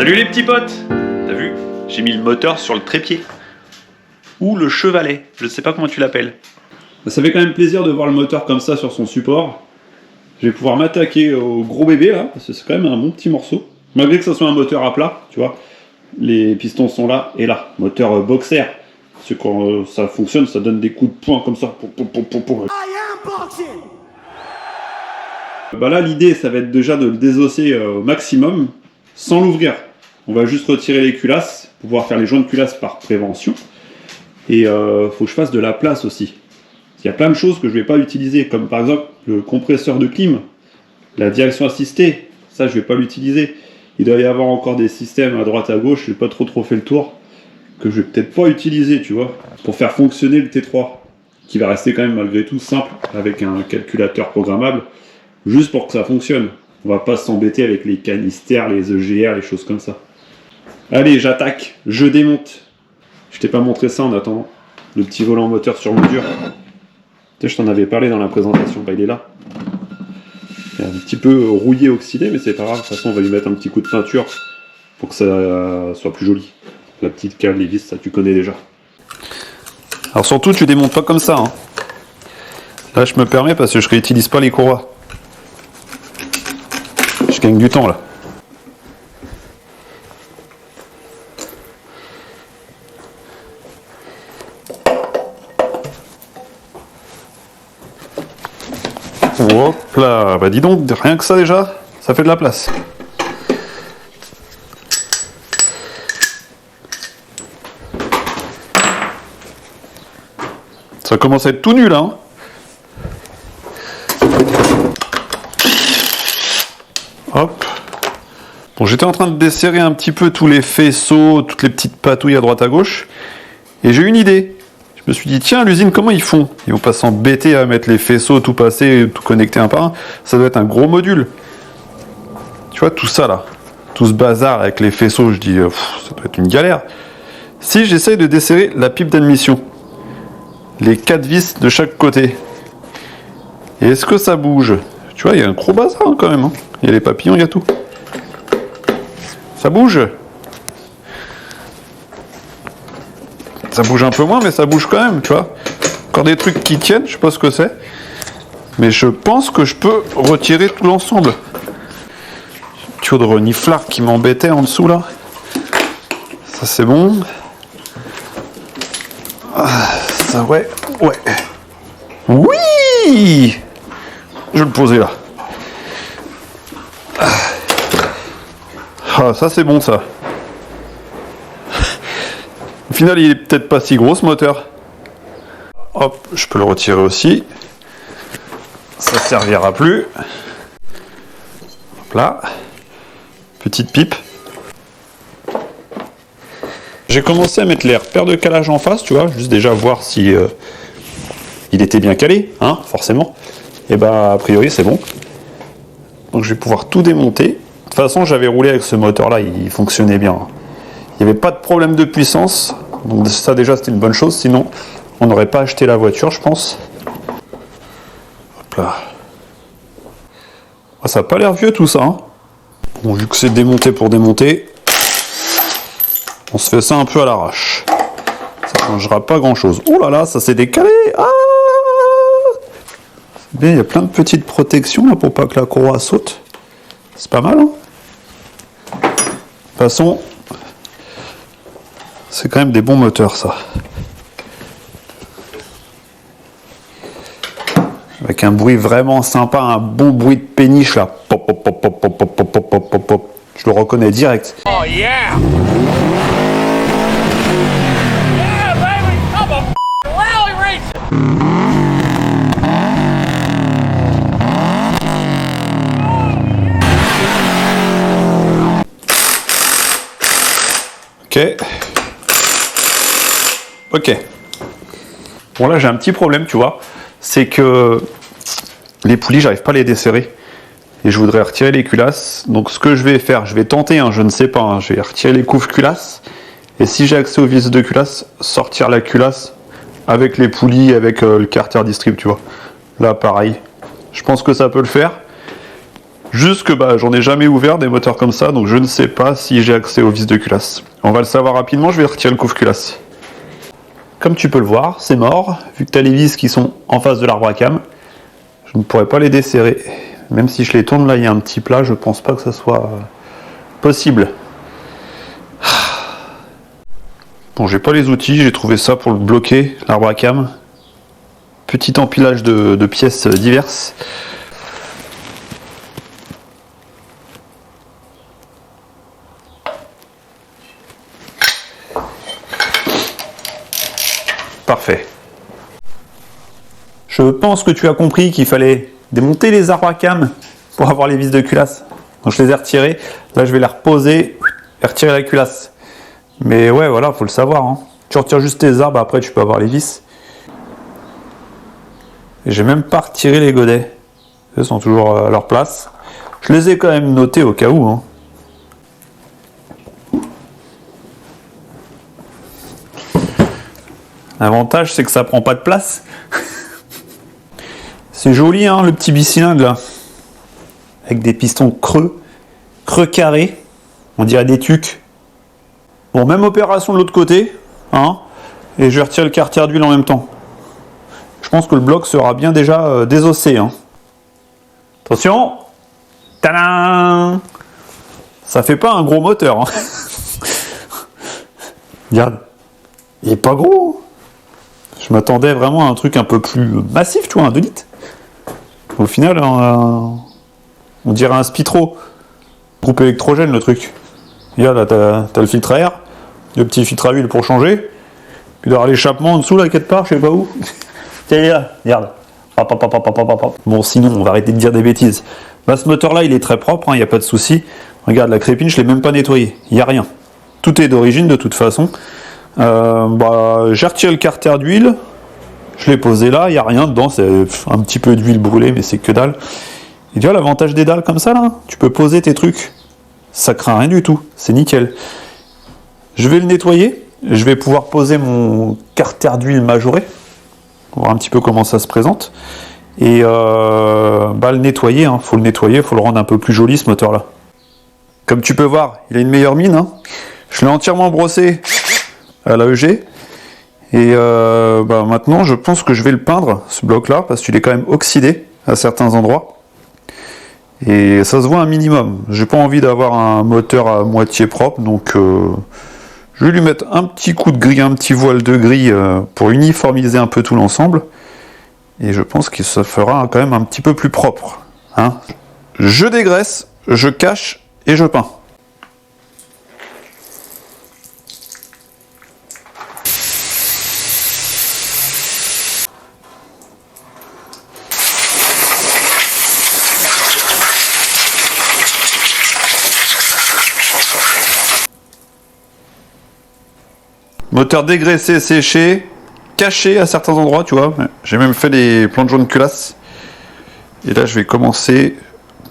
Salut les petits potes! T'as vu? J'ai mis le moteur sur le trépied. Ou le chevalet, je sais pas comment tu l'appelles. Ça fait quand même plaisir de voir le moteur comme ça sur son support. Je vais pouvoir m'attaquer au gros bébé là, parce que c'est quand même un bon petit morceau. Malgré que ça soit un moteur à plat, tu vois. Les pistons sont là et là. Moteur boxer. Parce que quand ça fonctionne, ça donne des coups de poing comme ça. Bah là, l'idée, ça va être déjà de le désosser au maximum, sans l'ouvrir. On va juste retirer les culasses, pour pouvoir faire les joints de culasse par prévention. Et faut que je fasse de la place aussi. Il y a plein de choses que je ne vais pas utiliser, comme par exemple le compresseur de clim, la direction assistée, ça je ne vais pas l'utiliser. Il doit y avoir encore des systèmes à droite à gauche, je n'ai pas trop fait le tour, que je vais peut-être pas utiliser, tu vois, pour faire fonctionner le T3, qui va rester quand même malgré tout simple, avec un calculateur programmable, juste pour que ça fonctionne. On va pas s'embêter avec les canistères, les EGR, les choses comme ça. Allez, j'attaque, je démonte. Je t'ai pas montré ça en attendant. Le petit volant moteur sur mesure. Tu sais, je t'en avais parlé dans la présentation, bah il est là. Il est un petit peu rouillé, oxydé, mais c'est pas grave. De toute façon, on va lui mettre un petit coup de peinture pour que ça soit plus joli. La petite cale, les vis, ça tu connais déjà. Alors surtout, tu démontes pas comme ça. Hein. Là, je me permets parce que je réutilise pas les courroies. Je gagne du temps là. Hop là, bah dis donc, rien que ça déjà, ça fait de la place. Ça commence à être tout nul, hein. Hop. Bon, j'étais en train de desserrer un petit peu tous les faisceaux, toutes les petites patouilles à droite à gauche, et j'ai eu une idée. Je me suis dit, tiens, l'usine, comment ils font? Ils vont pas s'embêter à mettre les faisceaux, tout passer, tout connecter un par un. Ça doit être un gros module. Tu vois, tout ça là, tout ce bazar avec les faisceaux, je dis, ça doit être une galère. Si j'essaye de desserrer la pipe d'admission, les 4 vis de chaque côté, et est-ce que ça bouge? Tu vois, il y a un gros bazar hein, quand même. Hein. Il y a les papillons, il y a tout. Ça bouge. Ça bouge un peu moins, mais ça bouge quand même, tu vois. Encore des trucs qui tiennent, je sais pas ce que c'est. Mais je pense que je peux retirer tout l'ensemble. Tuyau de reniflard qui m'embêtait en dessous, là. Ça, c'est bon. Ah, ça, ouais. Oui! Je vais le poser là. Ah, ça, c'est bon, ça. Au final, il est peut-être pas si gros ce moteur. Hop, je peux le retirer aussi. Ça servira plus. Hop là. Petite pipe. J'ai commencé à mettre les repères de calage en face, tu vois, juste déjà voir si il était bien calé, hein, forcément. Et bah, a priori, c'est bon. Donc, je vais pouvoir tout démonter. De toute façon, j'avais roulé avec ce moteur-là, il fonctionnait bien. Il n'y avait pas de problème de puissance, donc ça déjà c'était une bonne chose, sinon on n'aurait pas acheté la voiture je pense. Hop là. Ah, ça n'a pas l'air vieux tout ça. Hein. Bon, vu que c'est démonté pour démonter, on se fait ça un peu à l'arrache. Ça ne changera pas grand chose. Oh là là, ça s'est décalé. Ah, bien, il y a plein de petites protections là pour pas que la courroie saute. C'est pas mal. Hein. De toute façon, c'est quand même des bons moteurs, ça. Avec un bruit vraiment sympa, un bon bruit de péniche, là. Pop, pop, pop, pop, pop, pop, pop, pop, pop, pop. Je le reconnais direct. Oh yeah! Yeah, baby! I'm a rally racer! Ok. Bon là j'ai un petit problème, tu vois. C'est que les poulies, j'arrive pas à les desserrer. Et je voudrais retirer les culasses. Donc ce que je vais faire, je vais tenter, hein, je ne sais pas, hein, je vais retirer les couves culasses. Et si j'ai accès aux vis de culasse, sortir la culasse avec les poulies, avec le carter distrib, tu vois. Là pareil. Je pense que ça peut le faire. Juste que j'en ai jamais ouvert des moteurs comme ça, donc je ne sais pas si j'ai accès aux vis de culasse. On va le savoir rapidement, je vais retirer le couvre culasse. Comme tu peux le voir, c'est mort, vu que tu as les vis qui sont en face de l'arbre à cam. Je ne pourrais pas les desserrer. Même si je les tourne, là il y a un petit plat, je pense pas que ça soit possible. Bon, j'ai pas les outils, j'ai trouvé ça pour le bloquer, l'arbre à cam. Petit empilage de pièces diverses. Parfait. Je pense que tu as compris qu'il fallait démonter les arbres à cam pour avoir les vis de culasse. Donc je les ai retirées. Là, je vais les reposer et retirer la culasse. Mais ouais, voilà, faut le savoir. Hein. Tu retires juste tes arbres, après tu peux avoir les vis. Et j'ai même pas retiré les godets. Ils sont toujours à leur place. Je les ai quand même notés au cas où. Hein. L'avantage, c'est que ça prend pas de place. C'est joli, hein, le petit bicylindre là. Avec des pistons creux carrés. On dirait des tucs. Bon, même opération de l'autre côté. Hein, et je vais retirer le carter d'huile en même temps. Je pense que le bloc sera bien déjà désossé. Hein. Attention. Tadam! Ça fait pas un gros moteur. Hein. Regarde. Il est pas gros. Je m'attendais vraiment à un truc un peu plus massif, tu vois, un 2 litres. Au final, on dirait un Spitro. Groupe électrogène, le truc. Regarde, là, t'as le filtre à air, le petit filtre à huile pour changer. Puis d'avoir l'échappement en dessous, là, quelque part, je sais pas où. Tiens, là, regarde. Bon, sinon, on va arrêter de dire des bêtises. Ce moteur-là, il est très propre, il n'y a pas de souci. Regarde, la crépine, je l'ai même pas nettoyée. Il n'y a rien. Tout est d'origine, de toute façon. J'ai retiré le carter d'huile, je l'ai posé là, il n'y a rien dedans, c'est un petit peu d'huile brûlée, mais c'est que dalle. Et tu vois l'avantage des dalles comme ça là, tu peux poser tes trucs, ça craint rien du tout, c'est nickel. Je vais le nettoyer, je vais pouvoir poser mon carter d'huile majoré, voir un petit peu comment ça se présente. Et le nettoyer, faut le nettoyer, faut le rendre un peu plus joli ce moteur là. Comme tu peux voir, il a une meilleure mine, hein. Je l'ai entièrement brossé à l'AEG et maintenant je pense que je vais le peindre ce bloc là parce qu'il est quand même oxydé à certains endroits et ça se voit un minimum. J'ai pas envie d'avoir un moteur à moitié propre, donc je vais lui mettre un petit coup de gris, un petit voile de gris pour uniformiser un peu tout l'ensemble et je pense que ça fera quand même un petit peu plus propre, hein. Je dégraisse, je cache et je peins. Moteur dégraissé, séché, caché à certains endroits, tu vois. J'ai même fait des plans de jaune culasse. Et là, je vais commencer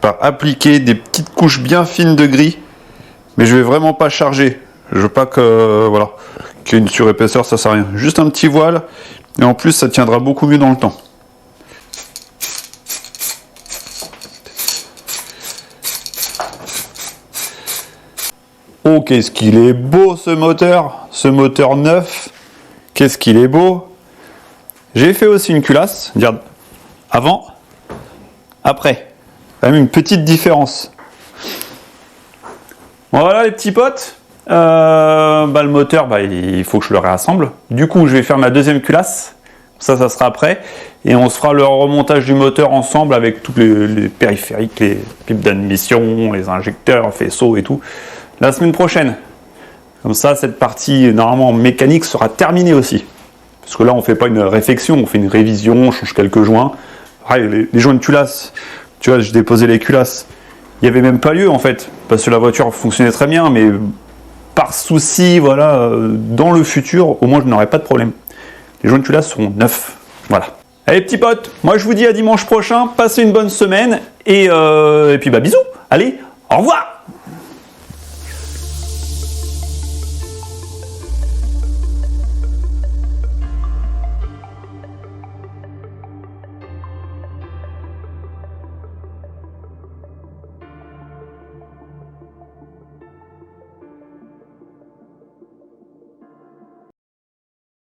par appliquer des petites couches bien fines de gris. Mais je vais vraiment pas charger. Je veux pas que, voilà, qu'il y ait une surépaisseur, ça sert à rien. Juste un petit voile. Et en plus, ça tiendra beaucoup mieux dans le temps. Oh, qu'est-ce qu'il est beau ce moteur neuf, qu'est-ce qu'il est beau. J'ai fait aussi une culasse, regarde, avant, après, quand même une petite différence. Voilà les petits potes, le moteur, il faut que je le réassemble. Du coup, je vais faire ma deuxième culasse, ça sera après, et on se fera le remontage du moteur ensemble avec tous les périphériques, les pipes d'admission, les injecteurs, faisceaux et tout. La semaine prochaine. Comme ça, cette partie normalement mécanique sera terminée aussi. Parce que là, on ne fait pas une réfection, on fait une révision, on change quelques joints. Pareil, les joints de culasse, tu vois, j'ai déposé les culasses. Il n'y avait même pas lieu en fait, parce que la voiture fonctionnait très bien, mais par souci, voilà, dans le futur, au moins je n'aurai pas de problème. Les joints de culasse seront neufs. Voilà. Allez, petits potes, moi je vous dis à dimanche prochain, passez une bonne semaine, et puis bisous. Allez, au revoir.